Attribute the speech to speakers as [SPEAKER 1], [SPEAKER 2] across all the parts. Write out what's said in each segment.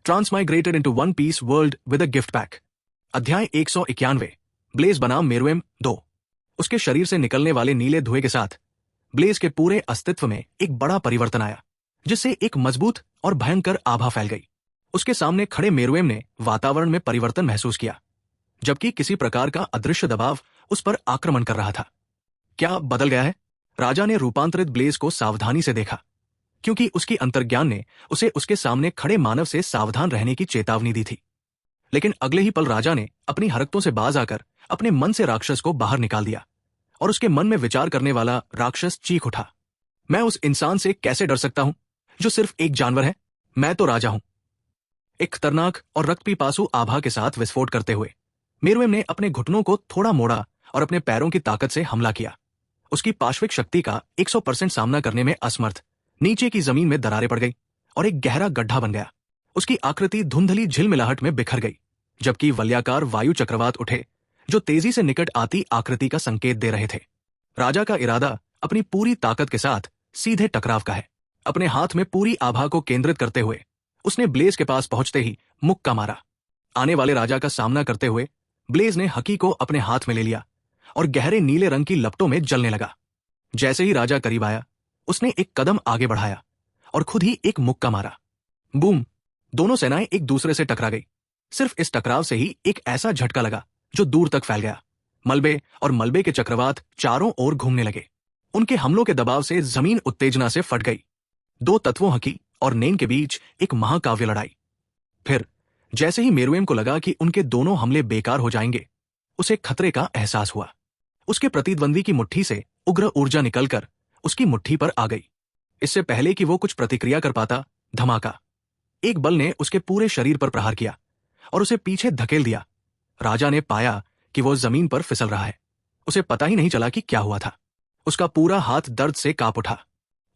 [SPEAKER 1] ट्रांसमाइग्रेटेड into one piece world with a gift pack. अध्याय 191। Blaze बनाम Meruem 2। उसके शरीर से निकलने वाले नीले धुएं के साथ ब्लेज के पूरे अस्तित्व में एक बड़ा परिवर्तन आया, जिससे एक मजबूत और भयंकर आभा फैल गई। उसके सामने खड़े मेरुएम ने वातावरण में परिवर्तन महसूस किया, जबकि किसी प्रकार का अदृश्य दबाव उस पर आक्रमण कर रहा था। क्या बदल गया है? राजा ने रूपांतरित ब्लेज को सावधानी से देखा, क्योंकि उसकी अंतर्ज्ञान ने उसे उसके सामने खड़े मानव से सावधान रहने की चेतावनी दी थी। लेकिन अगले ही पल राजा ने अपनी हरकतों से बाज आकर अपने मन से राक्षस को बाहर निकाल दिया, और उसके मन में विचार करने वाला राक्षस चीख उठा। मैं उस इंसान से कैसे डर सकता हूं जो सिर्फ एक जानवर है? मैं तो राजा हूं। एक खतरनाक और रक्तपीपासु आभा के साथ विस्फोट करते हुए मेरुएम ने अपने घुटनों को थोड़ा मोड़ा और अपने पैरों की ताकत से हमला किया। उसकी पाश्विक शक्ति का 100% सामना करने में असमर्थ नीचे की जमीन में दरारें पड़ गई और एक गहरा गड्ढा बन गया। उसकी आकृति धुंधली झिलमिलाहट में बिखर गई, जबकि वलयाकार वायु चक्रवात उठे जो तेजी से निकट आती आकृति का संकेत दे रहे थे। राजा का इरादा अपनी पूरी ताकत के साथ सीधे टकराव का है। अपने हाथ में पूरी आभा को केंद्रित करते हुए उसने ब्लेज के पास पहुंचते ही मुक्का मारा। आने वाले राजा का सामना करते हुए ब्लेज ने हकी को अपने हाथ में ले लिया और गहरे नीले रंग की लपटों में जलने लगा। जैसे ही राजा करीब आया, उसने एक कदम आगे बढ़ाया और खुद ही एक मुक्का मारा। बूम! दोनों सेनाएं एक दूसरे से टकरा गई। सिर्फ इस टकराव से ही एक ऐसा झटका लगा जो दूर तक फैल गया। मलबे और मलबे के चक्रवात चारों ओर घूमने लगे। उनके हमलों के दबाव से जमीन उत्तेजना से फट गई। दो तत्वों हकी और नेन के बीच एक महाकाव्य लड़ाई। फिर जैसे ही मेरुएम को लगा कि उनके दोनों हमले बेकार हो जाएंगे, उसे खतरे का एहसास हुआ। उसके प्रतिद्वंदी की मुट्ठी से उग्र ऊर्जा निकलकर उसकी मुट्ठी पर आ गई। इससे पहले कि वो कुछ प्रतिक्रिया कर पाता, धमाका! एक बल ने उसके पूरे शरीर पर प्रहार किया और उसे पीछे धकेल दिया। राजा ने पाया कि वो जमीन पर फिसल रहा है। उसे पता ही नहीं चला कि क्या हुआ था। उसका पूरा हाथ दर्द से कांप उठा।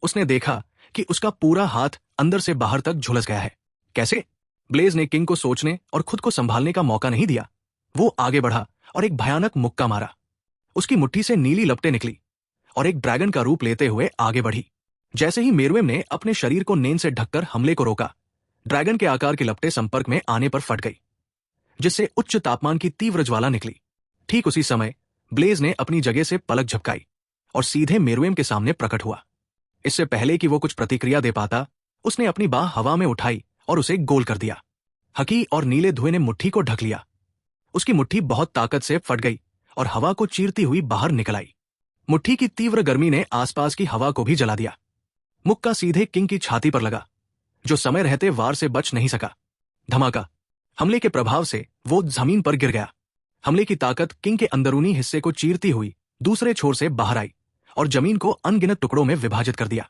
[SPEAKER 1] उसने देखा कि उसका पूरा हाथ अंदर से बाहर तक झुलस गया है। कैसे? ब्लेज ने किंग को सोचने और खुद को संभालने का मौका नहीं दिया। वो आगे बढ़ा और एक भयानक मुक्का मारा। उसकी मुट्ठी से नीली लपटें निकली और एक ड्रैगन का रूप लेते हुए आगे बढ़ी। जैसे ही मेरुएम ने अपने शरीर को नेन से ढककर हमले को रोका, ड्रैगन के आकार की लपटें संपर्क में आने पर फट गई, जिससे उच्च तापमान की तीव्र ज्वाला निकली। ठीक उसी समय ब्लेज ने अपनी जगह से पलक झपकाई और सीधे मेरुएम के सामने प्रकट हुआ। इससे पहले कि वो कुछ प्रतिक्रिया दे पाता, उसने अपनी बाह हवा में उठाई और उसे गोल कर दिया। हकी और नीले धुएं ने मुट्ठी को ढक लिया। उसकी मुट्ठी बहुत ताकत से फट गई और हवा को चीरती हुई बाहर निकल आई। मुट्ठी की तीव्र गर्मी ने आसपास की हवा को भी जला दिया। मुक्का सीधे किंग की छाती पर लगा, जो समय रहते वार से बच नहीं सका। धमाका! हमले के प्रभाव से वो जमीन पर गिर गया। हमले की ताकत किंग के अंदरूनी हिस्से को चीरती हुई दूसरे छोर से बाहर आई और जमीन को अनगिनत टुकड़ों में विभाजित कर दिया।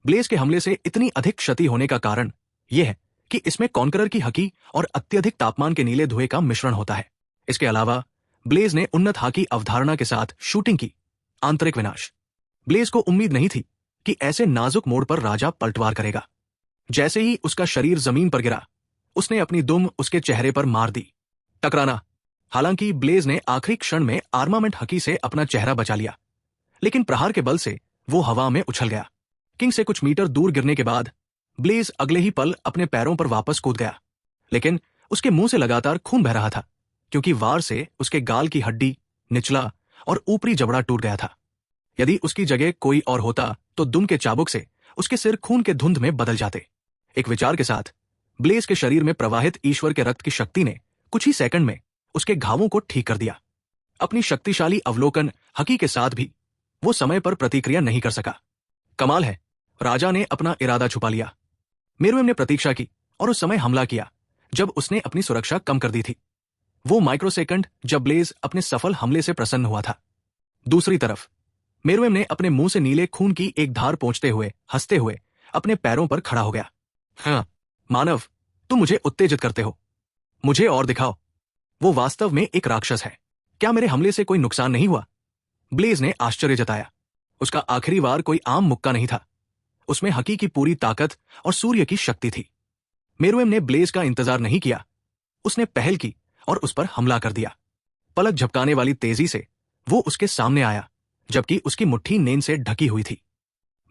[SPEAKER 1] ब्लेज के हमले से इतनी अधिक क्षति होने का कारण यह है कि इसमें कॉन्करर की हकी और अत्यधिक तापमान के नीले धुएं का मिश्रण होता है। इसके अलावा ब्लेज ने उन्नत हाकी अवधारणा के साथ शूटिंग की। आंतरिक विनाश! ब्लेज को उम्मीद नहीं थी कि ऐसे नाजुक मोड़ पर राजा पलटवार करेगा। जैसे ही उसका शरीर जमीन पर गिरा, उसने अपनी दुम उसके चेहरे पर मार दी। टकराना! हालांकि ब्लेज ने आखिरी क्षण में आर्मामेंट हकी से अपना चेहरा बचा लिया, लेकिन प्रहार के बल से वो हवा में उछल गया। किंग से कुछ मीटर दूर गिरने के बाद ब्लेज अगले ही पल अपने पैरों पर वापस कूद गया, लेकिन उसके मुंह से लगातार खून बह रहा था, क्योंकि वार से उसके गाल की हड्डी, निचला और ऊपरी जबड़ा टूट गया था। यदि उसकी जगह कोई और होता तो दुम के चाबुक से उसके सिर खून के धुंध में बदल जाते। एक विचार के साथ ब्लेज के शरीर में प्रवाहित ईश्वर के रक्त की शक्ति ने कुछ ही सेकंड में उसके घावों को ठीक कर दिया। अपनी शक्तिशाली अवलोकन हकी के साथ भी वो समय पर प्रतिक्रिया नहीं कर सका। कमाल है, राजा ने अपना इरादा छुपा लिया। मेरुएम ने प्रतीक्षा की और उस समय हमला किया जब उसने अपनी सुरक्षा कम कर दी थी। वो माइक्रोसेकंड जब ब्लेज अपने सफल हमले से प्रसन्न हुआ था। दूसरी तरफ मेरुएम ने अपने मुंह से नीले खून की एक धार पोंछते हुए हंसते हुए अपने पैरों पर खड़ा हो गया। हाँ मानव, तुम मुझे उत्तेजित करते हो। मुझे और दिखाओ। वो वास्तव में एक राक्षस है। क्या मेरे हमले से कोई नुकसान नहीं हुआ? ब्लेज ने आश्चर्य जताया। उसका आखिरी वार कोई आम मुक्का नहीं था। उसमें हकी की पूरी ताकत और सूर्य की शक्ति थी। मेरुएम ने ब्लेज का इंतजार नहीं किया। उसने पहल की और उस पर हमला कर दिया। पलक झपकाने वाली तेजी से वो उसके सामने आया, जबकि उसकी मुट्ठी नेन से ढकी हुई थी।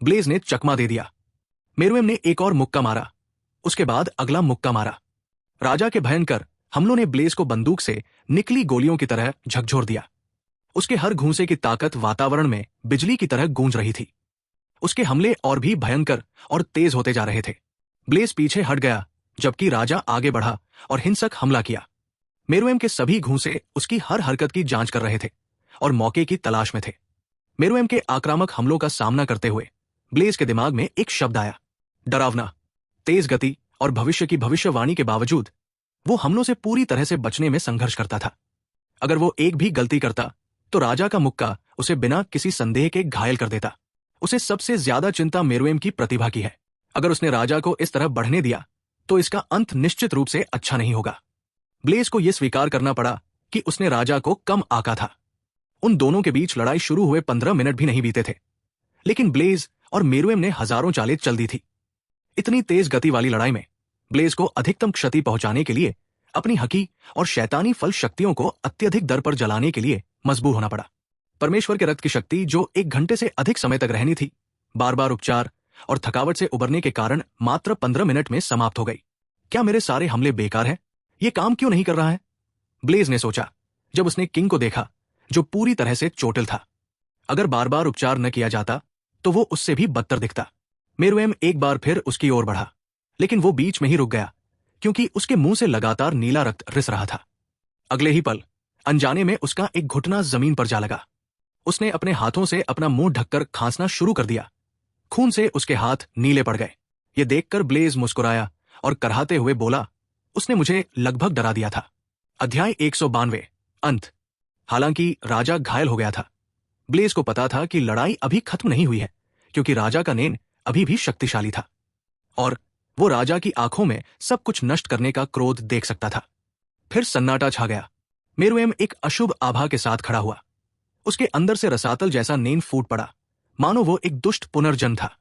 [SPEAKER 1] ब्लेज ने चकमा दे दिया। मेरुएम ने एक और मुक्का मारा, उसके बाद अगला मुक्का मारा। राजा के भयंकर हमलों ने ब्लेज को बंदूक से निकली गोलियों की तरह झकझोर दिया। उसके हर घूंसे की ताकत वातावरण में बिजली की तरह गूंज रही थी। उसके हमले और भी भयंकर और तेज होते जा रहे थे। ब्लेज पीछे हट गया जबकि राजा आगे बढ़ा और हिंसक हमला किया। मेरुएम के सभी घूंसे उसकी हर हरकत की जांच कर रहे थे और मौके की तलाश में थे। मेरुएम के आक्रामक हमलों का सामना करते हुए ब्लेज के दिमाग में एक शब्द आया, डरावना। तेज गति और भविष्य की भविष्यवाणी के बावजूद वो हमलों से पूरी तरह से बचने में संघर्ष करता था। अगर वो एक भी गलती करता तो राजा का मुक्का उसे बिना किसी संदेह के घायल कर देता। उसे सबसे ज्यादा चिंता मेरुएम की प्रतिभा की है। अगर उसने राजा को इस तरह बढ़ने दिया तो इसका अंत निश्चित रूप से अच्छा नहीं होगा। ब्लेज को यह स्वीकार करना पड़ा कि उसने राजा को कम आंका था। उन दोनों के बीच लड़ाई शुरू हुए 15 मिनट भी नहीं बीते थे, लेकिन ब्लेज और मेरुएम ने हजारों चालें चल दी थी। इतनी तेज गति वाली लड़ाई में ब्लेज को अधिकतम क्षति पहुंचाने के लिए अपनी हकी और शैतानी फल शक्तियों को अत्यधिक दर पर जलाने के लिए मजबूर होना पड़ा। परमेश्वर के रक्त की शक्ति जो 1 घंटे से अधिक समय तक रहनी थी, बार बार उपचार और थकावट से उबरने के कारण मात्र 15 मिनट में समाप्त हो गई। क्या मेरे सारे हमले बेकार हैं? ये काम क्यों नहीं कर रहा है? ब्लेज ने सोचा जब उसने किंग को देखा जो पूरी तरह से चोटिल था। अगर बार बार उपचार न किया जाता तो वो उससे भी बदतर दिखता। मेरुएम एक बार फिर उसकी ओर बढ़ा, लेकिन वो बीच में ही रुक गया क्योंकि उसके मुंह से लगातार नीला रक्त रिस रहा था। अगले ही पल अनजाने में उसका एक घुटना जमीन पर जा लगा। उसने अपने हाथों से अपना मुंह ढककर खांसना शुरू कर दिया। खून से उसके हाथ नीले पड़ गए। ये देखकर ब्लेज मुस्कुराया और कराहते हुए बोला, उसने मुझे लगभग डरा दिया था। अध्याय 192 अंत। हालांकि राजा घायल हो गया था, ब्लेज को पता था कि लड़ाई अभी खत्म नहीं हुई है क्योंकि राजा का नेन अभी भी शक्तिशाली था और वो राजा की आंखों में सब कुछ नष्ट करने का क्रोध देख सकता था। फिर सन्नाटा छा गया। मेरुएम एक अशुभ आभा के साथ खड़ा हुआ। उसके अंदर से रसातल जैसा नेन फूट पड़ा, मानो वो एक दुष्ट पुनर्जन्म था।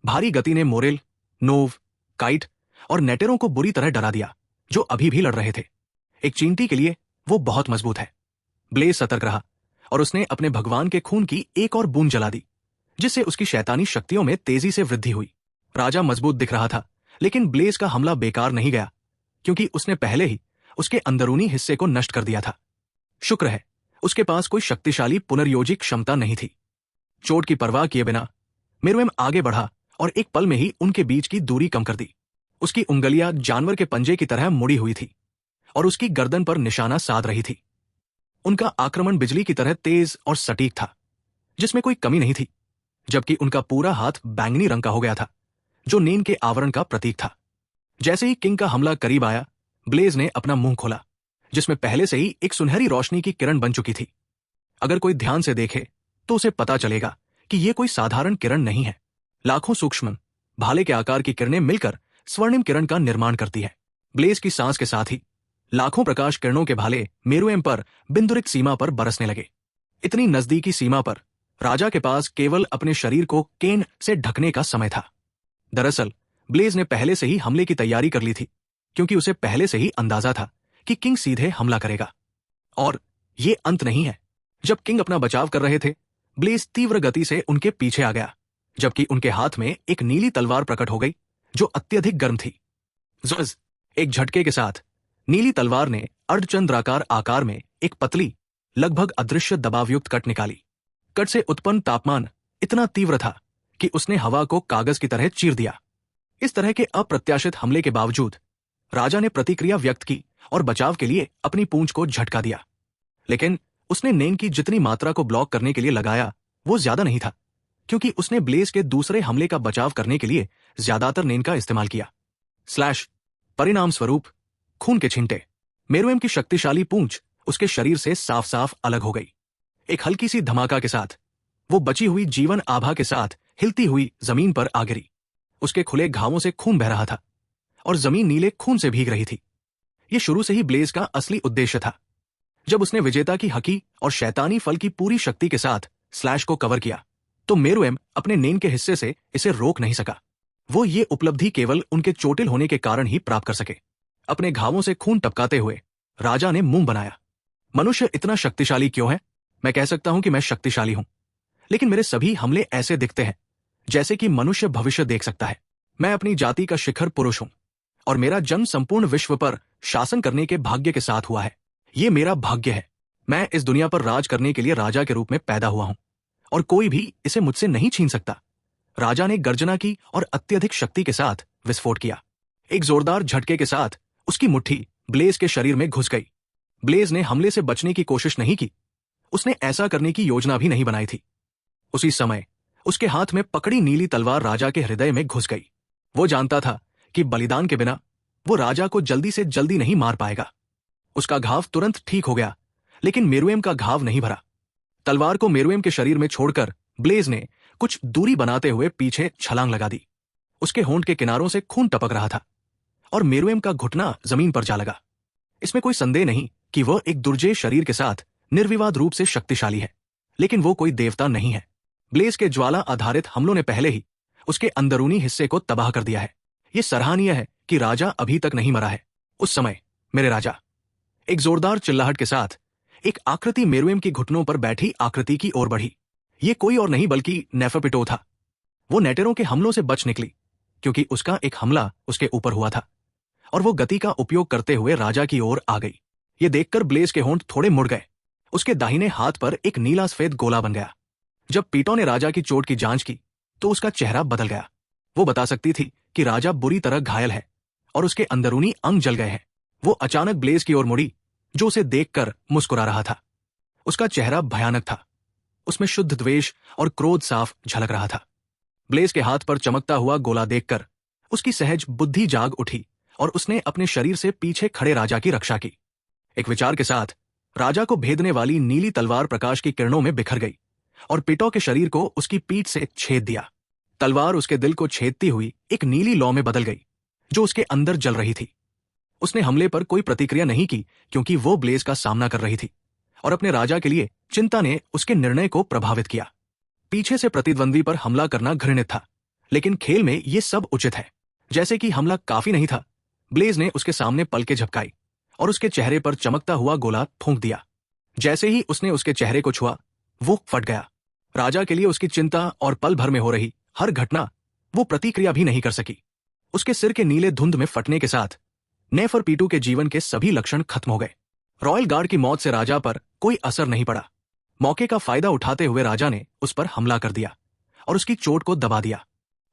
[SPEAKER 1] भारी गति ने मोरेल, नोव, काइट और नेटेरों को बुरी तरह डरा दिया जो अभी भी लड़ रहे थे। एक चींटी के लिए वो बहुत मजबूत है। ब्लेज सतर्क रहा और उसने अपने भगवान के खून की एक और बूंद जला दी, जिससे उसकी शैतानी शक्तियों में तेजी से वृद्धि हुई। राजा मजबूत दिख रहा था, लेकिन ब्लेज का हमला बेकार नहीं गया क्योंकि उसने पहले ही उसके अंदरूनी हिस्से को नष्ट कर दिया था। शुक्र है उसके पास कोई शक्तिशाली पुनर्योजी क्षमता नहीं थी। चोट की परवाह किए बिना मेरुएम आगे बढ़ा और एक पल में ही उनके बीच की दूरी कम कर दी। उसकी उंगलियां जानवर के पंजे की तरह मुड़ी हुई थी और उसकी गर्दन पर निशाना साध रही थी। उनका आक्रमण बिजली की तरह तेज और सटीक था, जिसमें कोई कमी नहीं थी, जबकि उनका पूरा हाथ बैंगनी रंग का हो गया था जो नेन के आवरण का प्रतीक था। जैसे ही किंग का हमला करीब आया, ब्लेज ने अपना मुंह खोला, जिसमें पहले से ही एक सुनहरी रोशनी की किरण बन चुकी थी। अगर कोई ध्यान से देखे तो उसे पता चलेगा कि यह कोई साधारण किरण नहीं है। लाखों सूक्ष्म भाले के आकार की किरणें मिलकर स्वर्णिम किरण का निर्माण करती है। ब्लेज की सांस के साथ ही लाखों प्रकाश किरणों के भाले मेरुएम पर बिंदुरित सीमा पर बरसने लगे। इतनी नजदीकी सीमा पर राजा के पास केवल अपने शरीर को केन से ढकने का समय था। दरअसल ब्लेज ने पहले से ही हमले की तैयारी कर ली थी क्योंकि उसे पहले से ही अंदाजा था कि किंग सीधे हमला करेगा। और ये अंत नहीं है। जब किंग अपना बचाव कर रहे थे, ब्लेज तीव्र गति से उनके पीछे आ गया, जबकि उनके हाथ में एक नीली तलवार प्रकट हो गई जो अत्यधिक गर्म थी। ज़ज़, एक झटके के साथ नीली तलवार ने अर्धचंद्राकार आकार में एक पतली, लगभग अदृश्य दबावयुक्त कट निकाली। कट से उत्पन्न तापमान इतना तीव्र था कि उसने हवा को कागज की तरह चीर दिया। इस तरह के अप्रत्याशित हमले के बावजूद राजा ने प्रतिक्रिया व्यक्त की और बचाव के लिए अपनी पूंछ को झटका दिया, लेकिन उसने नेन की जितनी मात्रा को ब्लॉक करने के लिए लगाया वो ज्यादा नहीं था, क्योंकि उसने ब्लेज के दूसरे हमले का बचाव करने के लिए ज्यादातर नेन का इस्तेमाल किया। स्लैश। परिणाम स्वरूप खून के छींटे। मेरुएम की शक्तिशाली पूंछ उसके शरीर से साफ साफ अलग हो गई। एक हल्की सी धमाका के साथ वो बची हुई जीवन आभा के साथ हिलती हुई जमीन पर आ गिरी। उसके खुले घावों से खून बह रहा था और जमीन नीले खून से भीग रही थी। यह शुरू से ही ब्लेज का असली उद्देश्य था। जब उसने विजेता की हकी और शैतानी फल की पूरी शक्ति के साथ स्लैश को कवर किया, तो मेरुएम अपने नेन के हिस्से से इसे रोक नहीं सका। वो ये उपलब्धि केवल उनके चोटिल होने के कारण ही प्राप्त कर सके। अपने घावों से खून टपकाते हुए राजा ने मुंह बनाया। मनुष्य इतना शक्तिशाली क्यों है? मैं कह सकता हूं कि मैं शक्तिशाली हूं, लेकिन मेरे सभी हमले ऐसे दिखते हैं जैसे कि मनुष्य भविष्य देख सकता है। मैं अपनी जाति का शिखर पुरुष हूं और मेरा जन्म संपूर्ण विश्व पर शासन करने के भाग्य के साथ हुआ है। ये मेरा भाग्य है। मैं इस दुनिया पर राज करने के लिए राजा के रूप में पैदा हुआ हूं और कोई भी इसे मुझसे नहीं छीन सकता। राजा ने गर्जना की और अत्यधिक शक्ति के साथ विस्फोट किया। एक जोरदार झटके के साथ उसकी मुट्ठी ब्लेज के शरीर में घुस गई। ब्लेज ने हमले से बचने की कोशिश नहीं की। उसने ऐसा करने की योजना भी नहीं बनाई थी। उसी समय उसके हाथ में पकड़ी नीली तलवार राजा के हृदय में घुस गई। वो जानता था कि बलिदान के बिना वो राजा को जल्दी से जल्दी नहीं मार पाएगा। उसका घाव तुरंत ठीक हो गया, लेकिन मेरुएम का घाव नहीं भरा। तलवार को मेरुएम के शरीर में छोड़कर ब्लेज ने कुछ दूरी बनाते हुए पीछे छलांग लगा दी। उसके होंठ के किनारों से खून टपक रहा था और मेरुएम का घुटना जमीन पर जा लगा। इसमें कोई संदेह नहीं कि वह एक दुर्जय शरीर के साथ निर्विवाद रूप से शक्तिशाली है, लेकिन वो कोई देवता नहीं है। ब्लेज के ज्वाला आधारित हमलों ने पहले ही उसके अंदरूनी हिस्से को तबाह कर दिया है। यह सराहनीय है कि राजा अभी तक नहीं मरा है। उस समय मेरे राजा एक जोरदार चिल्लाहट के साथ एक आकृति मेरुएम की घुटनों पर बैठी आकृति की ओर बढ़ी। ये कोई और नहीं बल्कि नेफरपिटो था। वो नेटेरों के हमलों से बच निकली क्योंकि उसका एक हमला उसके ऊपर हुआ था और वो गति का उपयोग करते हुए राजा की ओर आ गई। ये देखकर ब्लेज के होंठ थोड़े मुड़ गए। उसके दाहिने हाथ पर एक नीला सफेद गोला बन गया। जब पीटो ने राजा की चोट की जांच की तो उसका चेहरा बदल गया। वो बता सकती थी कि राजा बुरी तरह घायल है और उसके अंदरूनी अंग जल गए हैं। वो अचानक ब्लेज की ओर मुड़ी, जो उसे देखकर मुस्कुरा रहा था। उसका चेहरा भयानक था। उसमें शुद्ध द्वेष और क्रोध साफ झलक रहा था। ब्लेज के हाथ पर चमकता हुआ गोला देखकर उसकी सहज बुद्धि जाग उठी और उसने अपने शरीर से पीछे खड़े राजा की रक्षा की। एक विचार के साथ राजा को भेदने वाली नीली तलवार प्रकाश की किरणों में बिखर गई और पिटो के शरीर को उसकी पीठ से छेद दिया। तलवार उसके दिल को छेदती हुई एक नीली लौ में बदल गई, जो उसके अंदर जल रही थी। उसने हमले पर कोई प्रतिक्रिया नहीं की क्योंकि वो ब्लेज का सामना कर रही थी और अपने राजा के लिए चिंता ने उसके निर्णय को प्रभावित किया। पीछे से प्रतिद्वंद्वी पर हमला करना घृणित था, लेकिन खेल में ये सब उचित है। जैसे कि हमला काफी नहीं था, ब्लेज ने उसके सामने पलकें झपकाई और उसके चेहरे पर चमकता हुआ गोला फूंक दिया। जैसे ही उसने उसके चेहरे को छुआ, वो फट गया। राजा के लिए उसकी चिंता और पल भर में हो रही हर घटना वो प्रतिक्रिया भी नहीं कर सकी। उसके सिर के नीले धुंध में फटने के साथ नेफरपीटू के जीवन के सभी लक्षण खत्म हो गए। रॉयल गार्ड की मौत से राजा पर कोई असर नहीं पड़ा। मौके का फायदा उठाते हुए राजा ने उस पर हमला कर दिया और उसकी चोट को दबा दिया।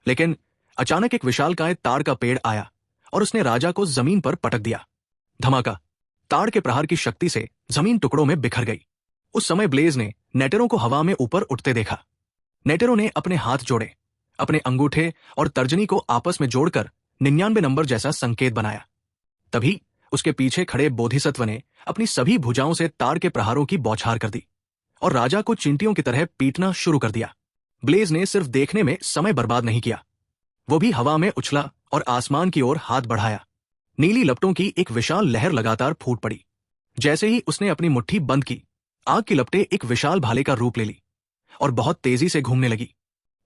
[SPEAKER 1] लेकिन अचानक एक विशालकाय ताड़ का पेड़ आया और उसने राजा को जमीन पर पटक दिया। धमाका! ताड़ के प्रहार की शक्ति से जमीन टुकड़ों में बिखर गई। उस समय ब्लेज ने नेटेरों को हवा में ऊपर उठते देखा। नेटेरों ने अपने हाथ जोड़े, अपने अंगूठे और तर्जनी को आपस में जोड़कर 99 नंबर जैसा संकेत बनाया। तभी उसके पीछे खड़े बोधिसत्व ने अपनी सभी भुजाओं से ताड़ के प्रहारों की बौछार कर दी और राजा को चींटियों की तरह पीटना शुरू कर दिया। ब्लेज ने सिर्फ देखने में समय बर्बाद नहीं किया, वो भी हवा में उछला और आसमान की ओर हाथ बढ़ाया। नीली लपटों की एक विशाल लहर लगातार फूट पड़ी। जैसे ही उसने अपनी मुट्ठी बंद की, आग की लपटें एक विशाल भाले का रूप ले ली और बहुत तेजी से घूमने लगी।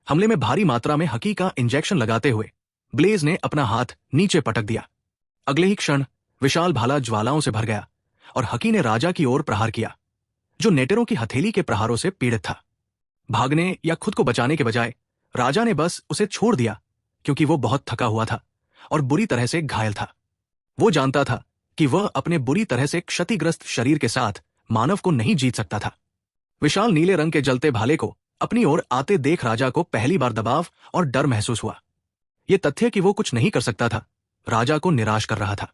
[SPEAKER 1] हमले में भारी मात्रा में हकी का इंजेक्शन लगाते हुए ब्लेज ने अपना हाथ नीचे पटक दिया। अगले ही क्षण विशाल भाला ज्वालाओं से भर गया और हकी ने राजा की ओर प्रहार किया, जो नेटेरों की हथेली के प्रहारों से पीड़ित था। भागने या खुद को बचाने के बजाय राजा ने बस उसे छोड़ दिया, क्योंकि वो बहुत थका हुआ था और बुरी तरह से घायल था। वो जानता था कि वह अपने बुरी तरह से क्षतिग्रस्त शरीर के साथ मानव को नहीं जीत सकता था। विशाल नीले रंग के जलते भाले को अपनी ओर आते देख राजा को पहली बार दबाव और डर महसूस हुआ। यह तथ्य कि वो कुछ नहीं कर सकता था राजा को निराश कर रहा था,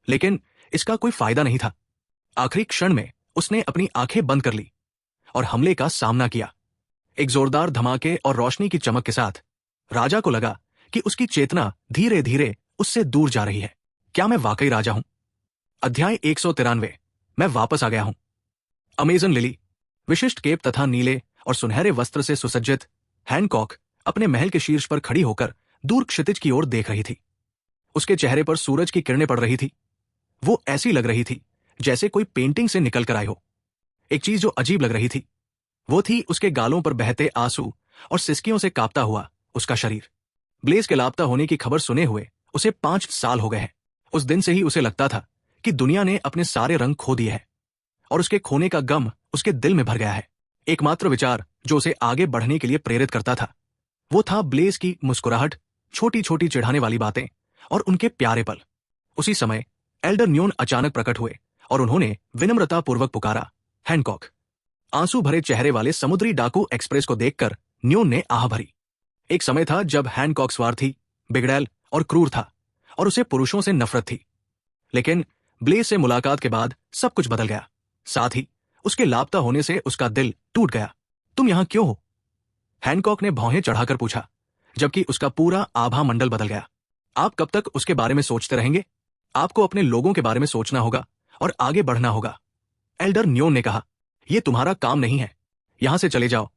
[SPEAKER 1] लेकिन इसका कोई फायदा नहीं था। आखिरी क्षण में उसने अपनी आंखें बंद कर ली और हमले का सामना किया। एक जोरदार धमाके और रोशनी की चमक के साथ राजा को लगा कि उसकी चेतना धीरे धीरे उससे दूर जा रही है। क्या मैं वाकई राजा हूं? अध्याय 193। मैं वापस आ गया हूं। अमेजन लिली विशिष्ट केप तथा नीले और सुनहरे वस्त्र से सुसज्जित हैनकॉक अपने महल के शीर्ष पर खड़ी होकर दूर क्षितिज की ओर देख रही थी। उसके चेहरे पर सूरज की किरणें पड़ रही थी। वो ऐसी लग रही थी जैसे कोई पेंटिंग से निकल कर आई हो। एक चीज जो अजीब लग रही थी वो थी उसके गालों पर बहते आंसू और सिसकियों से कांपता हुआ उसका शरीर। ब्लेज के लापता होने की खबर सुने हुए उसे 5 साल हो गए हैं। उस दिन से ही उसे लगता था कि दुनिया ने अपने सारे रंग खो दिए हैं और उसके खोने का गम उसके दिल में भर गया है। एकमात्र विचार जो उसे आगे बढ़ने के लिए प्रेरित करता था वो था ब्लेज की मुस्कुराहट, छोटी छोटी चिढ़ाने वाली बातें और उनके प्यारे पल। उसी समय एल्डर न्योन अचानक प्रकट हुए और उन्होंने विनम्रतापूर्वक पुकारा, हैंकॉक। आंसू भरे चेहरे वाले समुद्री डाकू एक्सप्रेस को देखकर न्योन ने आह भरी। एक समय था जब हैंकॉक स्वार्थी, बिगड़ैल और क्रूर था और उसे पुरुषों से नफरत थी। लेकिन ब्लेज से मुलाकात के बाद सब कुछ बदल गया। साथ ही उसके लापता होने से उसका दिल टूट गया। तुम यहां क्यों हो? हैंकॉक ने भौहें चढ़ाकर पूछा, जबकि उसका पूरा आभा मंडल बदल गया। आप कब तक उसके बारे में सोचते रहेंगे? आपको अपने लोगों के बारे में सोचना होगा और आगे बढ़ना होगा। एल्डर न्योन ने कहा, यह तुम्हारा काम नहीं है। यहां से चले जाओ,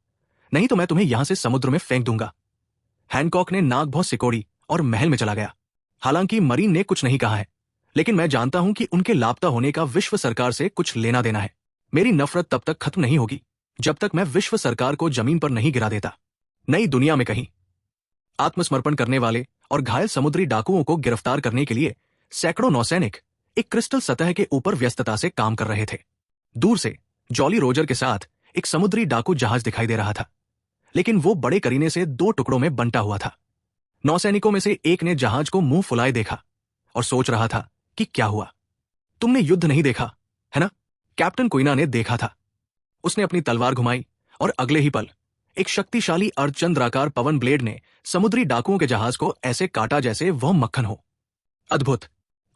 [SPEAKER 1] नहीं तो मैं तुम्हें यहां से समुद्र में फेंक दूंगा। हैंकॉक ने नाक भौं सिकोड़ी और महल में चला गया। हालांकि मरीन ने कुछ नहीं कहा है, लेकिन मैं जानता हूं कि उनके लापता होने का विश्व सरकार से कुछ लेना देना है। मेरी नफरत तब तक खत्म नहीं होगी जब तक मैं विश्व सरकार को जमीन पर नहीं गिरा देता। नई दुनिया में कहीं आत्मसमर्पण करने वाले और घायल समुद्री डाकुओं को गिरफ्तार करने के लिए सैकड़ों नौसैनिक एक क्रिस्टल सतह के ऊपर व्यस्तता से काम कर रहे थे। दूर से जॉली रोजर के साथ एक समुद्री डाकू जहाज दिखाई दे रहा था, लेकिन वो बड़े करीने से 2 टुकड़ों में बंटा हुआ था। नौसैनिकों में से एक ने जहाज को मुंह फुलाए देखा और सोच रहा था कि क्या हुआ। तुमने युद्ध नहीं देखा है ना? कैप्टन कुइना ने देखा था। उसने अपनी तलवार घुमाई और अगले ही पल एक शक्तिशाली अर्धचंद्राकार पवन ब्लेड ने समुद्री डाकुओं के जहाज को ऐसे काटा जैसे वह मक्खन हो। अद्भुत।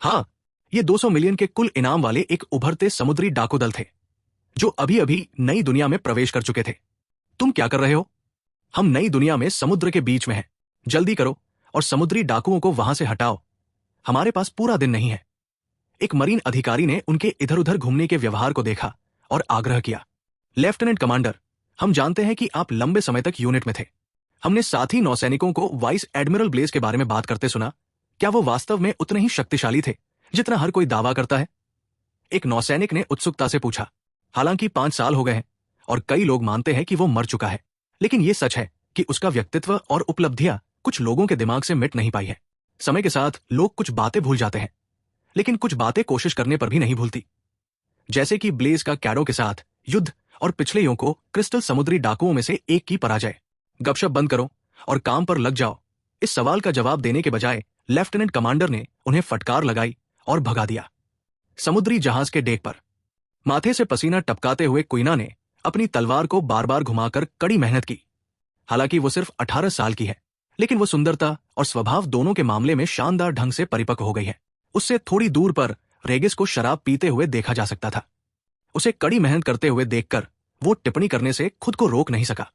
[SPEAKER 1] हाँ, ये 200 मिलियन के कुल इनाम वाले एक उभरते समुद्री डाकू दल थे जो अभी अभी नई दुनिया में प्रवेश कर चुके थे। तुम क्या कर रहे हो? हम नई दुनिया में समुद्र के बीच में हैं। जल्दी करो और समुद्री डाकुओं को वहां से हटाओ। हमारे पास पूरा दिन नहीं है। एक मरीन अधिकारी ने उनके इधर उधर घूमने के व्यवहार को देखा और आग्रह किया, लेफ्टिनेंट कमांडर, हम जानते हैं कि आप लंबे समय तक यूनिट में थे। हमने साथी नौसैनिकों को वाइस एडमिरल ब्लेज के बारे में बात करते सुना। क्या वो वास्तव में उतने ही शक्तिशाली थे जितना हर कोई दावा करता है? एक नौसैनिक ने उत्सुकता से पूछा। हालांकि 5 साल हो गए हैं और कई लोग मानते हैं कि वो मर चुका है, लेकिन ये सच है कि उसका व्यक्तित्व और उपलब्धियां कुछ लोगों के दिमाग से मिट नहीं पाई है। समय के साथ लोग कुछ बातें भूल जाते हैं, लेकिन कुछ बातें कोशिश करने पर भी नहीं भूलती। जैसे कि ब्लेज का कैडो के साथ युद्ध और पिछले यों को क्रिस्टल समुद्री डाकुओं में से एक की पराजय। गपशप बंद करो और काम पर लग जाओ। इस सवाल का जवाब देने के बजाय लेफ्टिनेंट कमांडर ने उन्हें फटकार लगाई और भगा दिया। समुद्री जहाज के डेक पर माथे से पसीना टपकाते हुए कुइना ने अपनी तलवार को बार बार घुमाकर कड़ी मेहनत की। हालांकि वो सिर्फ 18 साल की है, लेकिन वो सुंदरता और स्वभाव दोनों के मामले में शानदार ढंग से परिपक्व हो गई है। उससे थोड़ी दूर पर रेगिस को शराब पीते हुए देखा जा सकता था। उसे कड़ी मेहनत करते हुए देखकर वो टिप्पणी करने से खुद को रोक नहीं सका।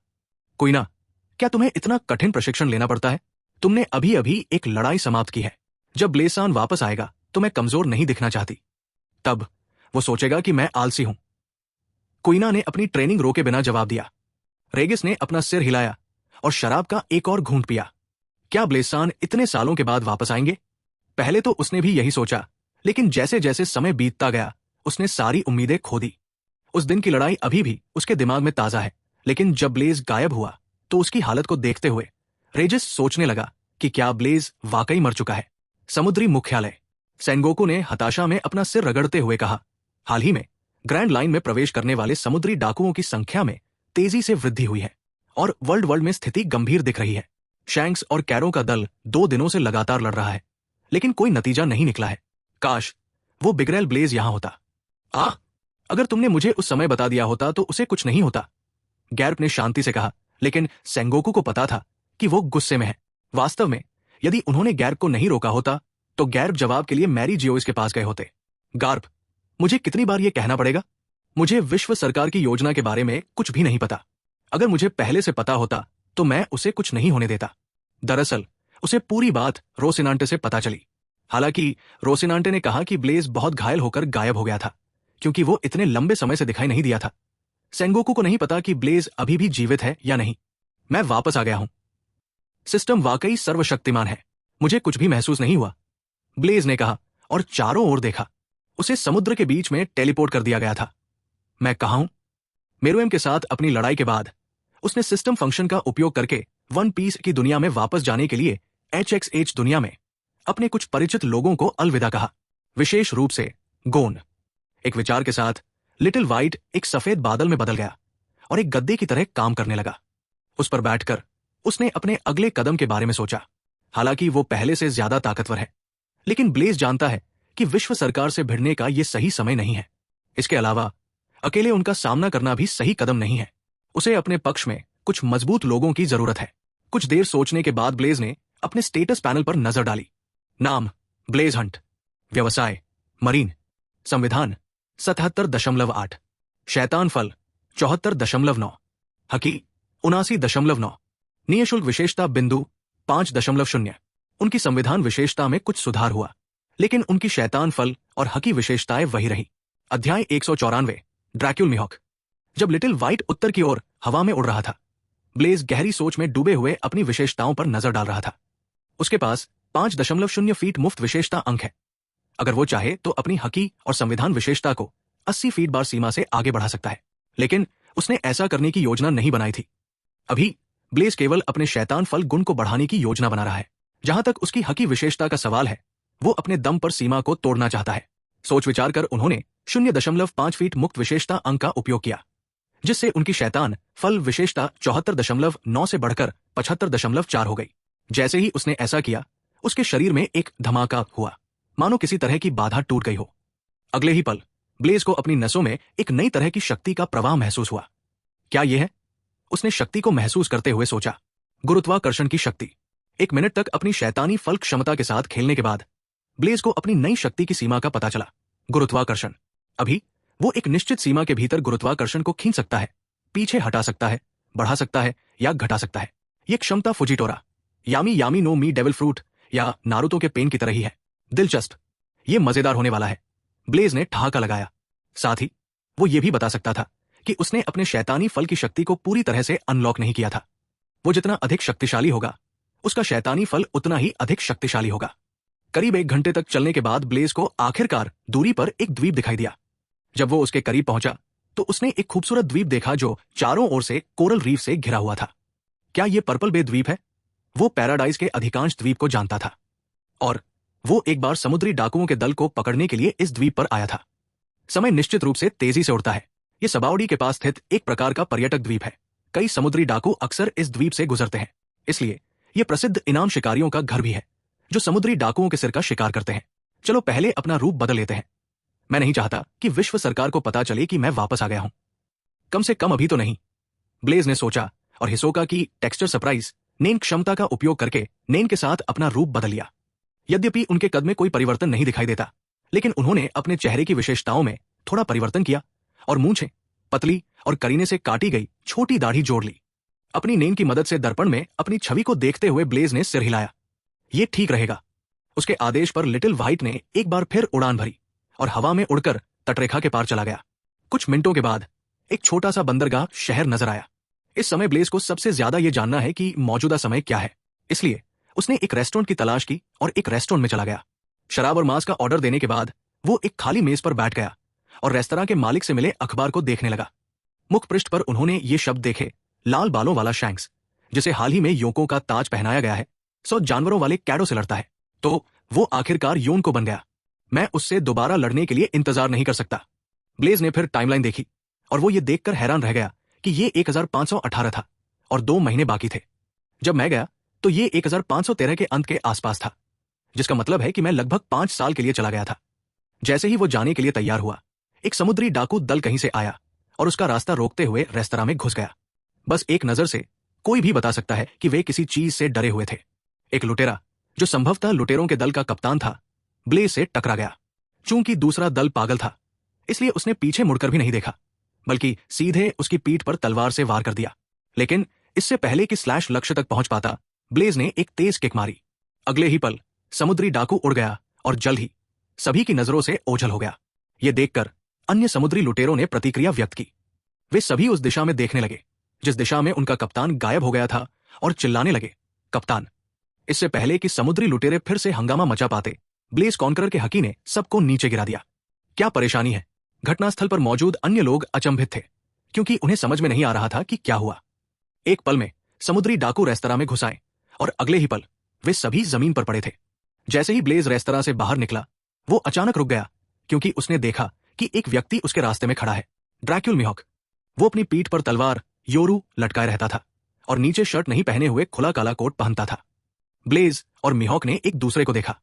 [SPEAKER 1] कुइना, क्या तुम्हें इतना कठिन प्रशिक्षण लेना पड़ता है? तुमने अभी अभी एक लड़ाई समाप्त की है। जब ब्लेसान वापस आएगा तो मैं कमजोर नहीं दिखना चाहती। तब वो सोचेगा कि मैं आलसी हूं। कुइना ने अपनी ट्रेनिंग रोके बिना जवाब दिया। रेगिस ने अपना सिर हिलाया और शराब का एक और घूंट पिया। क्या ब्लेसान इतने सालों के बाद वापस आएंगे? पहले तो उसने भी यही सोचा, लेकिन जैसे जैसे समय बीतता गया उसने सारी उम्मीदें खो दी। उस दिन की लड़ाई अभी भी उसके दिमाग में ताजा है, लेकिन जब ब्लेज गायब हुआ तो उसकी हालत को देखते हुए रेजिस सोचने लगा कि क्या ब्लेज वाकई मर चुका है। समुद्री मुख्यालय। सेनगोकू ने हताशा में अपना सिर रगड़ते हुए कहा, हाल ही में ग्रैंड लाइन में प्रवेश करने वाले समुद्री डाकुओं की संख्या में तेजी से वृद्धि हुई है और वर्ल्ड में स्थिति गंभीर दिख रही है। शैंक्स और कैरो का दल 2 दिनों से लगातार लड़ रहा है, लेकिन कोई नतीजा नहीं निकला है। काश वो बिगरैल ब्लेज यहां होता। अगर तुमने मुझे उस समय बता दिया होता तो उसे कुछ नहीं होता, गैर्प ने शांति से कहा, लेकिन सेंगोकू को पता था कि वो गुस्से में है। वास्तव में यदि उन्होंने गैर्प को नहीं रोका होता तो गैर्प जवाब के लिए मैरी जियोइस के पास गए होते। गार्प, मुझे कितनी बार यह कहना पड़ेगा? मुझे विश्व सरकार की योजना के बारे में कुछ भी नहीं पता। अगर मुझे पहले से पता होता तो मैं उसे कुछ नहीं होने देता। दरअसल उसे पूरी बात रोसिनांटे से पता चली। हालांकि रोसिनांटे ने कहा कि ब्लेज बहुत घायल होकर गायब हो गया था, क्योंकि वो इतने लंबे समय से दिखाई नहीं दिया था। सेंगोकू को नहीं पता कि ब्लेज अभी भी जीवित है या नहीं। मैं वापस आ गया हूं। सिस्टम वाकई सर्वशक्तिमान है। मुझे कुछ भी महसूस नहीं हुआ, ब्लेज ने कहा और चारों ओर देखा। उसे समुद्र के बीच में टेलीपोर्ट कर दिया गया था। मैं कहां हूं? मेरुएम के साथ अपनी लड़ाई के बाद उसने सिस्टम फंक्शन का उपयोग करके वन पीस की दुनिया में वापस जाने के लिए HXH दुनिया में अपने कुछ परिचित लोगों को अलविदा कहा, विशेष रूप से गोन। एक विचार के साथ लिटिल व्हाइट एक सफेद बादल में बदल गया और एक गद्दे की तरह काम करने लगा। उस पर बैठकर उसने अपने अगले कदम के बारे में सोचा। हालांकि वो पहले से ज्यादा ताकतवर है, लेकिन ब्लेज जानता है कि विश्व सरकार से भिड़ने का यह सही समय नहीं है। इसके अलावा अकेले उनका सामना करना भी सही कदम नहीं है। उसे अपने पक्ष में कुछ मजबूत लोगों की जरूरत है। कुछ देर सोचने के बाद ब्लेज ने अपने स्टेटस पैनल पर नजर डाली। नाम ब्लेज हंट, व्यवसाय मरीन, संविधान 77.8, शैतान फल 74.9, हकी 79.9, निःशुल्क विशेषता बिंदु 5.0। उनकी संविधान विशेषता में कुछ सुधार हुआ, लेकिन उनकी शैतान फल और हकी विशेषताएं वही रही। अध्याय 194, ड्रैक्यूल मीहॉक। जब लिटिल व्हाइट उत्तर की ओर हवा में उड़ रहा था, ब्लेज गहरी सोच में डूबे हुए अपनी विशेषताओं पर नजर डाल रहा था। उसके पास 5.0 फीट मुफ्त विशेषता अंक है। अगर वो चाहे तो अपनी हकी और संविधान विशेषता को 80 फीट बार सीमा से आगे बढ़ा सकता है, लेकिन उसने ऐसा करने की योजना नहीं बनाई थी। अभी ब्लेज केवल अपने शैतान फल गुण को बढ़ाने की योजना बना रहा है। जहां तक उसकी हकी विशेषता का सवाल है, वो अपने दम पर सीमा को तोड़ना चाहता है। सोच विचार कर उन्होंने 0.5 फीट मुक्त विशेषता अंक का उपयोग किया, जिससे उनकी शैतान फल विशेषता 74.9 से बढ़कर 75.4 हो गई। जैसे ही उसने ऐसा किया, उसके शरीर में एक धमाका हुआ, मानो किसी तरह की बाधा टूट गई हो। अगले ही पल ब्लेज को अपनी नसों में एक नई तरह की शक्ति का प्रवाह महसूस हुआ। क्या यह है? उसने शक्ति को महसूस करते हुए सोचा। गुरुत्वाकर्षण की शक्ति। 1 मिनट तक अपनी शैतानी फल क्षमता के साथ खेलने के बाद ब्लेज को अपनी नई शक्ति की सीमा का पता चला। गुरुत्वाकर्षण। अभी वो एक निश्चित सीमा के भीतर गुरुत्वाकर्षण को खींच सकता है, पीछे हटा सकता है, बढ़ा सकता है या घटा सकता है। ये क्षमता फुजिटोरा, यामी यामी नो मी डेविल फ्रूट या नारुतो के पेन की तरह ही है। दिलचस्प, ये मजेदार होने वाला है, ब्लेज ने ठहाका लगाया। साथ ही वो ये भी बता सकता था कि उसने अपने शैतानी फल की शक्ति को पूरी तरह से अनलॉक नहीं किया था। वो जितना अधिक शक्तिशाली होगा, उसका शैतानी फल उतना ही अधिक शक्तिशाली होगा। करीब 1 घंटे तक चलने के बाद ब्लेज को आखिरकार दूरी पर एक द्वीप दिखाई दिया। जब वो उसके करीब पहुंचा तो उसने एक खूबसूरत द्वीप देखा जो चारों ओर से कोरल रीफ से घिरा हुआ था। क्या ये पर्पल बे द्वीप है? वो पैराडाइज के अधिकांश द्वीप को जानता था और वो एक बार समुद्री डाकुओं के दल को पकड़ने के लिए इस द्वीप पर आया था। समय निश्चित रूप से तेजी से उड़ता है। ये सबाउडी के पास स्थित एक प्रकार का पर्यटक द्वीप है। कई समुद्री डाकू अक्सर इस द्वीप से गुजरते हैं, इसलिए यह प्रसिद्ध इनाम शिकारियों का घर भी है जो समुद्री डाकुओं के सिर का शिकार करते हैं। चलो पहले अपना रूप बदल लेते हैं। मैं नहीं चाहता कि विश्व सरकार को पता चले कि मैं वापस आ गया हूं। कम से कम अभी तो नहीं, ब्लेज ने सोचा और हिसोका की टेक्सचर सरप्राइज नेन क्षमता का उपयोग करके नेन के साथ अपना रूप बदल लिया। यद्यपि उनके कद में कोई परिवर्तन नहीं दिखाई देता, लेकिन उन्होंने अपने चेहरे की विशेषताओं में थोड़ा परिवर्तन किया और मूंछें पतली और करीने से काटी गई छोटी दाढ़ी जोड़ ली। अपनी नेन की मदद से दर्पण में अपनी छवि को देखते हुए ब्लेज ने सिर हिलाया। ये ठीक रहेगा। उसके आदेश पर लिटिल व्हाइट ने एक बार फिर उड़ान भरी और हवा में उड़कर तटरेखा के पार चला गया। कुछ मिनटों के बाद एक छोटा सा बंदरगाह शहर नजर आया। इस समय ब्लेज को सबसे ज्यादा यह जानना है कि मौजूदा समय क्या है, इसलिए उसने एक रेस्टोरेंट की तलाश की और एक रेस्टोरेंट में चला गया। शराब और मांस का ऑर्डर देने के बाद वो एक खाली मेज पर बैठ गया और रेस्तरां के मालिक से मिले अखबार को देखने लगा। मुख पृष्ठ पर उन्होंने ये शब्द देखे, लाल बालों वाला शैंक्स, जिसे हाल ही में योकों का ताज पहनाया गया है, 100 जानवरों वाले कैडो से लड़ता है। तो वो आखिरकार योन को बन गया। मैं उससे दोबारा लड़ने के लिए इंतजार नहीं कर सकता। ब्लेज ने फिर टाइमलाइन देखी और वो ये देखकर हैरान रह गया कि ये 1518 था और 2 महीने बाकी थे। जब मैं गया तो ये 1513 के अंत के आसपास था, जिसका मतलब है कि मैं लगभग 5 साल के लिए चला गया था। जैसे ही वो जाने के लिए तैयार हुआ, एक समुद्री डाकू दल कहीं से आया और उसका रास्ता रोकते हुए रेस्तरां में घुस गया। बस एक नजर से कोई भी बता सकता है कि वे किसी चीज से डरे हुए थे। एक लुटेरा, जो संभवतः लुटेरों के दल का कप्तान था, ब्लेज से टकरा गया। चूंकि दूसरा दल पागल था, इसलिए उसने पीछे मुड़कर भी नहीं देखा, बल्कि सीधे उसकी पीठ पर तलवार से वार कर दिया। लेकिन इससे पहले कि स्लैश लक्ष्य तक पहुंच पाता, ब्लेज ने एक तेज किक मारी। अगले ही पल समुद्री डाकू उड़ गया और जल्द ही सभी की नजरों से ओझल हो गया। यह देखकर अन्य समुद्री लुटेरों ने प्रतिक्रिया व्यक्त की। वे सभी उस दिशा में देखने लगे जिस दिशा में उनका कप्तान गायब हो गया था और चिल्लाने लगे, कप्तान। इससे पहले कि समुद्री लुटेरे फिर से हंगामा मचा पाते, ब्लेज कॉन्करर के हकी ने सबको नीचे गिरा दिया। क्या परेशानी है? घटनास्थल पर मौजूद अन्य लोग अचंभित थे, क्योंकि उन्हें समझ में नहीं आ रहा था कि क्या हुआ। एक पल में समुद्री डाकू रेस्तरां में घुस आए और अगले ही पल वे सभी जमीन पर पड़े थे। जैसे ही ब्लेज रेस्तरां से बाहर निकला, वो अचानक रुक गया, क्योंकि उसने देखा कि एक व्यक्ति उसके रास्ते में खड़ा है, ड्रैक्यूल मीहॉक। वो अपनी पीठ पर तलवार योरू लटकाए रहता था और नीचे शर्ट नहीं पहने हुए खुला काला कोट पहनता था। ब्लेज और मीहॉक ने एक दूसरे को देखा।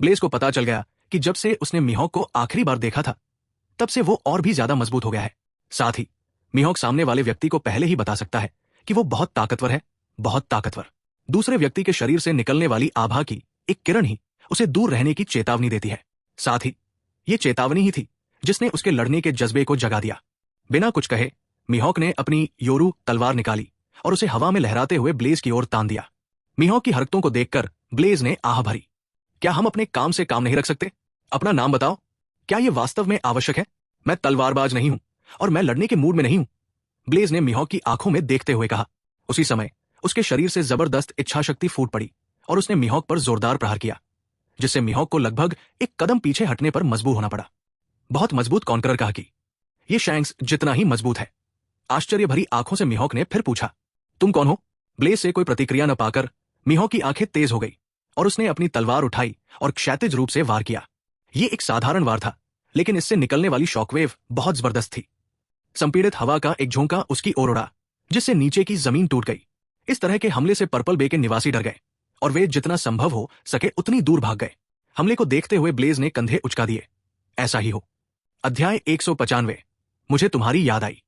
[SPEAKER 1] ब्लेज को पता चल गया कि जब से उसने मीहॉक को आखिरी बार देखा था तब से वो और भी ज्यादा मजबूत हो गया है। साथ ही मीहॉक सामने वाले व्यक्ति को पहले ही बता सकता है कि वो बहुत ताकतवर है, बहुत ताकतवर। दूसरे व्यक्ति के शरीर से निकलने वाली आभा की एक किरण ही उसे दूर रहने की चेतावनी देती है। साथ ही ये चेतावनी ही थी जिसने उसके लड़ने के जज्बे को जगा दिया। बिना कुछ कहे मीहॉक ने अपनी योरू तलवार निकाली और उसे हवा में लहराते हुए ब्लेज की ओर तान दिया। मीहॉक की हरकतों को देखकर ब्लेज ने आह भरी। क्या हम अपने काम से काम नहीं रख सकते? अपना नाम बताओ। क्या यह वास्तव में आवश्यक है? मैं तलवारबाज नहीं हूं और मैं लड़ने के मूड में नहीं हूं, ब्लेज ने मीहॉक की आंखों में देखते हुए कहा। उसी समय उसके शरीर से जबरदस्त इच्छाशक्ति फूट पड़ी और उसने मीहॉक पर जोरदार प्रहार किया, जिससे मीहॉक को लगभग एक कदम पीछे हटने पर मजबूर होना पड़ा। बहुत मजबूत कॉन्करर कहा कि यह शैंक्स जितना ही मजबूत है। आश्चर्य भरी आंखों से मीहॉक ने फिर पूछा, तुम कौन हो? ब्लेज से कोई प्रतिक्रिया न पाकर मीहॉक की आंखें तेज हो गई और उसने अपनी तलवार उठाई और क्षैतिज रूप से वार किया। यह एक साधारण वार था, लेकिन इससे निकलने वाली शॉकवेव बहुत जबरदस्त थी। संपीड़ित हवा का एक झोंका उसकी ओर उड़ा, जिससे नीचे की जमीन टूट गई। इस तरह के हमले से पर्पल बे के निवासी डर गए और वे जितना संभव हो सके उतनी दूर भाग गए। हमले को देखते हुए ब्लेज ने कंधे उचका दिए। ऐसा ही हो। अध्याय 195। मुझे तुम्हारी याद आई।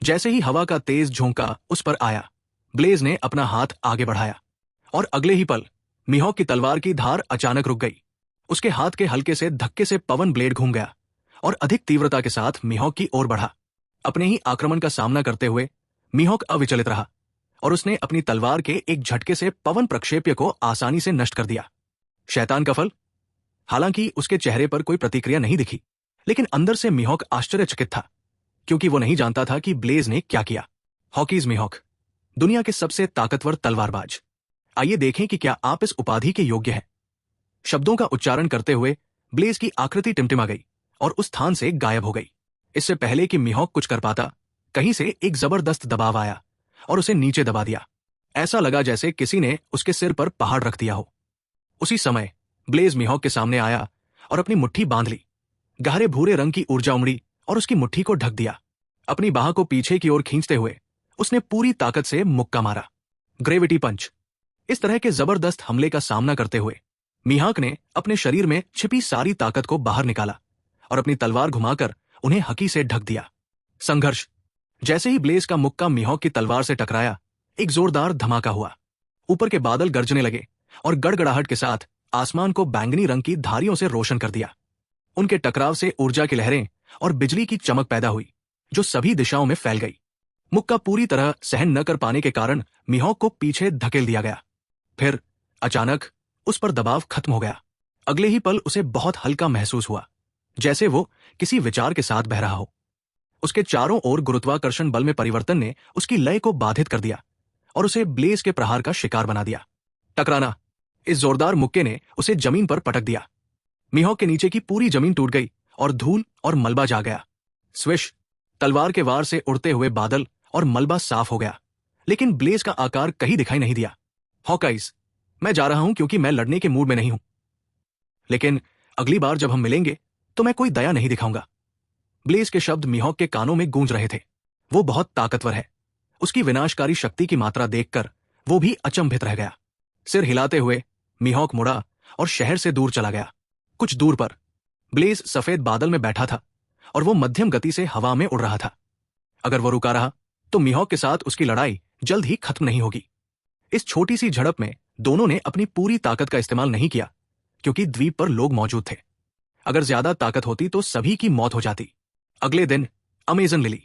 [SPEAKER 1] जैसे ही हवा का तेज झोंका उस पर आया, ब्लेज ने अपना हाथ आगे बढ़ाया और अगले ही पल मीहॉक की तलवार की धार अचानक रुक गई। उसके हाथ के हल्के से धक्के से पवन ब्लेड घूम गया और अधिक तीव्रता के साथ मीहॉक की ओर बढ़ा। अपने ही आक्रमण का सामना करते हुए मीहॉक अविचलित रहा और उसने अपनी तलवार के एक झटके से पवन प्रक्षेप्य को आसानी से नष्ट कर दिया। शैतान का फल। हालांकि उसके चेहरे पर कोई प्रतिक्रिया नहीं दिखी, लेकिन अंदर से मीहॉक आश्चर्यचकित था, क्योंकि वो नहीं जानता था कि ब्लेज ने क्या किया। हॉकीज मीहॉक, दुनिया के सबसे ताकतवर तलवारबाज। आइए देखें कि क्या आप इस उपाधि के योग्य हैं। शब्दों का उच्चारण करते हुए ब्लेज की आकृति टिमटिमा गई और उस स्थान से गायब हो गई। इससे पहले कि मीहॉक कुछ कर पाता, कहीं से एक जबरदस्त दबाव आया और उसे नीचे दबा दिया। ऐसा लगा जैसे किसी ने उसके सिर पर पहाड़ रख दिया हो। उसी समय ब्लेज मीहॉक के सामने आया और अपनी मुट्ठी बांध ली। गहरे भूरे रंग की ऊर्जा उमड़ी और उसकी मुट्ठी को ढक दिया। अपनी बाह को पीछे की ओर खींचते हुए उसने पूरी ताकत से मुक्का मारा। ग्रेविटी पंच। इस तरह के जबरदस्त हमले का सामना करते हुए मीहॉक ने अपने शरीर में छिपी सारी ताकत को बाहर निकाला और अपनी तलवार घुमाकर उन्हें हकी से ढक दिया। संघर्ष। जैसे ही ब्लेज का मुक्का मीहॉक की तलवार से टकराया, एक जोरदार धमाका हुआ। ऊपर के बादल गरजने लगे और गड़गड़ाहट के साथ आसमान को बैंगनी रंग की धारियों से रोशन कर दिया। उनके टकराव से ऊर्जा की लहरें और बिजली की चमक पैदा हुई, जो सभी दिशाओं में फैल गई। मुक्का पूरी तरह सहन न कर पाने के कारण मीहॉक को पीछे धकेल दिया गया। फिर अचानक उस पर दबाव खत्म हो गया। अगले ही पल उसे बहुत हल्का महसूस हुआ, जैसे वो किसी विचार के साथ बह रहा हो। उसके चारों ओर गुरुत्वाकर्षण बल में परिवर्तन ने उसकी लय को बाधित कर दिया और उसे ब्लेज के प्रहार का शिकार बना दिया। टकराना। इस जोरदार मुक्के ने उसे जमीन पर पटक दिया। मीहॉक के नीचे की पूरी जमीन टूट गई और धूल और मलबा जा गया। स्विश। तलवार के वार से उड़ते हुए बादल और मलबा साफ हो गया, लेकिन ब्लेज का आकार कहीं दिखाई नहीं दिया। हॉकाइज, मैं जा रहा हूं क्योंकि मैं लड़ने के मूड में नहीं हूं, लेकिन अगली बार जब हम मिलेंगे तो मैं कोई दया नहीं दिखाऊंगा। ब्लेज के शब्द मीहॉक के कानों में गूंज रहे थे। वो बहुत ताकतवर है। उसकी विनाशकारी शक्ति की मात्रा देखकर वो भी अचंभित रह गया। सिर हिलाते हुए मीहॉक मुड़ा और शहर से दूर चला गया। कुछ दूर पर ब्लेज सफेद बादल में बैठा था और वो मध्यम गति से हवा में उड़ रहा था। अगर वो रुका रहा तो मीहॉक के साथ उसकी लड़ाई जल्द ही खत्म नहीं होगी। इस छोटी सी झड़प में दोनों ने अपनी पूरी ताकत का इस्तेमाल नहीं किया, क्योंकि द्वीप पर लोग मौजूद थे। अगर ज्यादा ताकत होती तो सभी की मौत हो जाती। अगले दिन अमेजन लिली।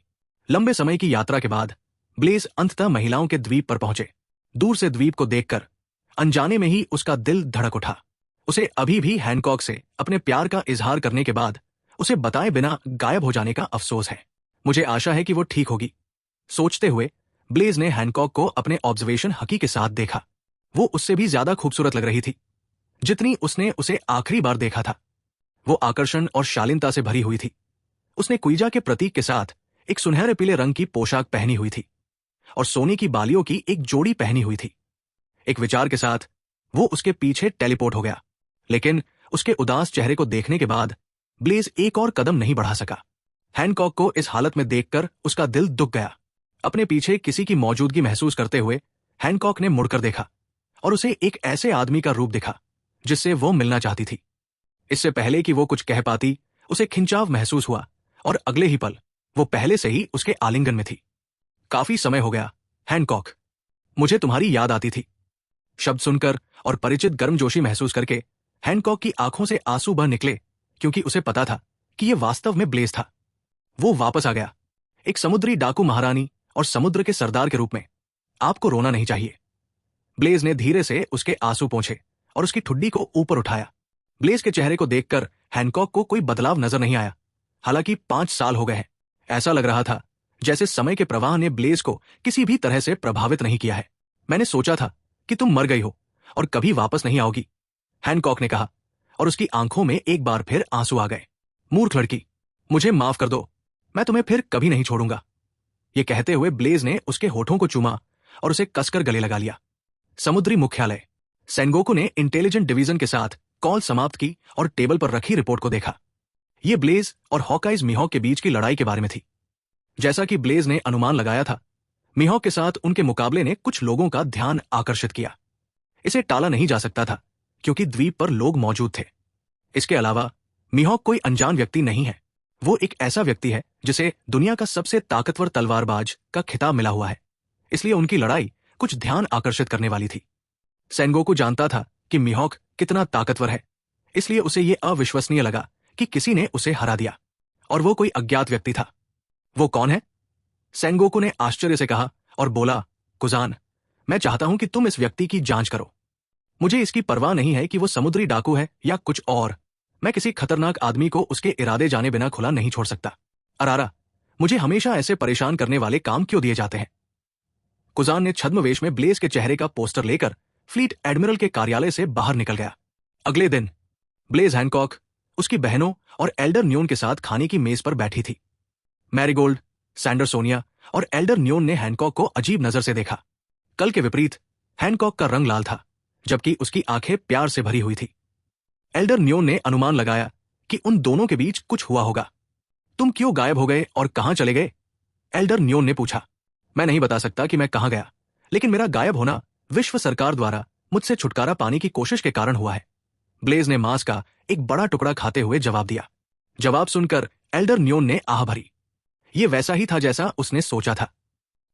[SPEAKER 1] लंबे समय की यात्रा के बाद ब्लेज अंततः महिलाओं के द्वीप पर पहुंचे। दूर से द्वीप को देखकर अनजाने में ही उसका दिल धड़क उठा। उसे अभी भी हैनकॉक से अपने प्यार का इजहार करने के बाद उसे बताए बिना गायब हो जाने का अफसोस है। मुझे आशा है कि वो ठीक होगी, सोचते हुए ब्लेज ने हैनकॉक को अपने ऑब्जर्वेशन हकी के साथ देखा। वो उससे भी ज्यादा खूबसूरत लग रही थी जितनी उसने उसे आखिरी बार देखा था। वो आकर्षण और शालीनता से भरी हुई थी। उसने कुइजा के प्रतीक के साथ एक सुनहरे पीले रंग की पोशाक पहनी हुई थी और सोने की बालियों की एक जोड़ी पहनी हुई थी। एक विचार के साथ वो उसके पीछे टेलीपोर्ट हो गया, लेकिन उसके उदास चेहरे को देखने के बाद ब्लेज एक और कदम नहीं बढ़ा सका। हैनकॉक को इस हालत में देखकर उसका दिल दुख गया। अपने पीछे किसी की मौजूदगी महसूस करते हुए हैनकॉक ने मुड़कर देखा और उसे एक ऐसे आदमी का रूप दिखा जिससे वो मिलना चाहती थी। इससे पहले कि वो कुछ कह पाती, उसे खिंचाव महसूस हुआ और अगले ही पल वो पहले से ही उसके आलिंगन में थी। काफी समय हो गया, हैंकॉक। मुझे तुम्हारी याद आती थी। शब्द सुनकर और परिचित गर्मजोशी महसूस करके हैंकॉक की आंखों से आंसू बह निकले, क्योंकि उसे पता था कि यह वास्तव में ब्लेज था। वो वापस आ गया, एक समुद्री डाकू महारानी और समुद्र के सरदार के रूप में। आपको रोना नहीं चाहिए। ब्लेज ने धीरे से उसके आंसू पोंछे और उसकी ठुड्डी को ऊपर उठाया। ब्लेज के चेहरे को देखकर हैंकॉक को कोई बदलाव नजर नहीं आया। हालांकि 5 साल हो गए हैं। ऐसा लग रहा था जैसे समय के प्रवाह ने ब्लेज को किसी भी तरह से प्रभावित नहीं किया है। मैंने सोचा था कि तुम मर गई हो और कभी वापस नहीं आओगी, हैंकॉक ने कहा, और उसकी आंखों में एक बार फिर आंसू आ गए। मूर्ख लड़की, मुझे माफ कर दो, मैं तुम्हें फिर कभी नहीं छोड़ूंगा। यह कहते हुए ब्लेज ने उसके होठों को चूमा और उसे कसकर गले लगा लिया। समुद्री मुख्यालय। सेनगोकू ने इंटेलिजेंट डिवीजन के साथ कॉल समाप्त की और टेबल पर रखी रिपोर्ट को देखा। यह ब्लेज और हॉकाइज मिहोक के बीच की लड़ाई के बारे में थी। जैसा कि ब्लेज ने अनुमान लगाया था, मिहोक के साथ उनके मुकाबले ने कुछ लोगों का ध्यान आकर्षित किया। इसे टाला नहीं जा सकता था, क्योंकि द्वीप पर लोग मौजूद थे। इसके अलावा मिहोक कोई अनजान व्यक्ति नहीं है। वो एक ऐसा व्यक्ति है जिसे दुनिया का सबसे ताकतवर तलवारबाज का खिताब मिला हुआ है। इसलिए उनकी लड़ाई कुछ ध्यान आकर्षित करने वाली थी। सेनगोकू जानता था कि मिहोक कितना ताकतवर है, इसलिए उसे यह अविश्वसनीय लगा कि किसी ने उसे हरा दिया, और वो कोई अज्ञात व्यक्ति था। वो कौन है? सेनगोकू ने आश्चर्य से कहा और बोला, कुजान, मैं चाहता हूं कि तुम इस व्यक्ति की जांच करो। मुझे इसकी परवाह नहीं है कि वो समुद्री डाकू है या कुछ और। मैं किसी खतरनाक आदमी को उसके इरादे जाने बिना खुला नहीं छोड़ सकता। अरारा, मुझे हमेशा ऐसे परेशान करने वाले काम क्यों दिए जाते हैं? कुजान ने छद्मवेश में ब्लेज के चेहरे का पोस्टर लेकर फ्लीट एडमिरल के कार्यालय से बाहर निकल गया। अगले दिन ब्लेज हैंकॉक उसकी बहनों और एल्डर न्योन के साथ खाने की मेज पर बैठी थी। मैरीगोल्ड, सैंडरसोनिया और एल्डर न्योन ने हैंकॉक को अजीब नजर से देखा। कल के विपरीत हैंकॉक का रंग लाल था, जबकि उसकी आंखें प्यार से भरी हुई थी। एल्डर न्योन ने अनुमान लगाया कि उन दोनों के बीच कुछ हुआ होगा। तुम क्यों गायब हो गए और कहां चले गए? एल्डर न्योन ने पूछा। मैं नहीं बता सकता कि मैं कहां गया, लेकिन मेरा गायब होना विश्व सरकार द्वारा मुझसे छुटकारा पाने की कोशिश के कारण हुआ है। ब्लेज ने मांस का एक बड़ा टुकड़ा खाते हुए जवाब दिया। जवाब सुनकर एल्डर न्योन ने आह भरी। यह वैसा ही था जैसा उसने सोचा था।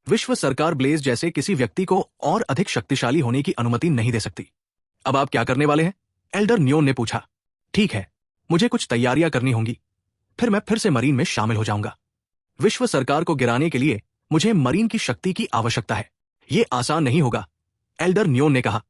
[SPEAKER 1] विश्व सरकार ब्लेज जैसे किसी व्यक्ति को और अधिक शक्तिशाली होने की अनुमति नहीं दे सकती। अब आप क्या करने वाले हैं? एल्डर न्योन ने पूछा। ठीक है, मुझे कुछ तैयारियां करनी होंगी, फिर मैं फिर से मरीन में शामिल हो जाऊंगा। विश्व सरकार को गिराने के लिए मुझे मरीन की शक्ति की आवश्यकता है। यह आसान नहीं होगा, एल्डर न्योन ने कहा।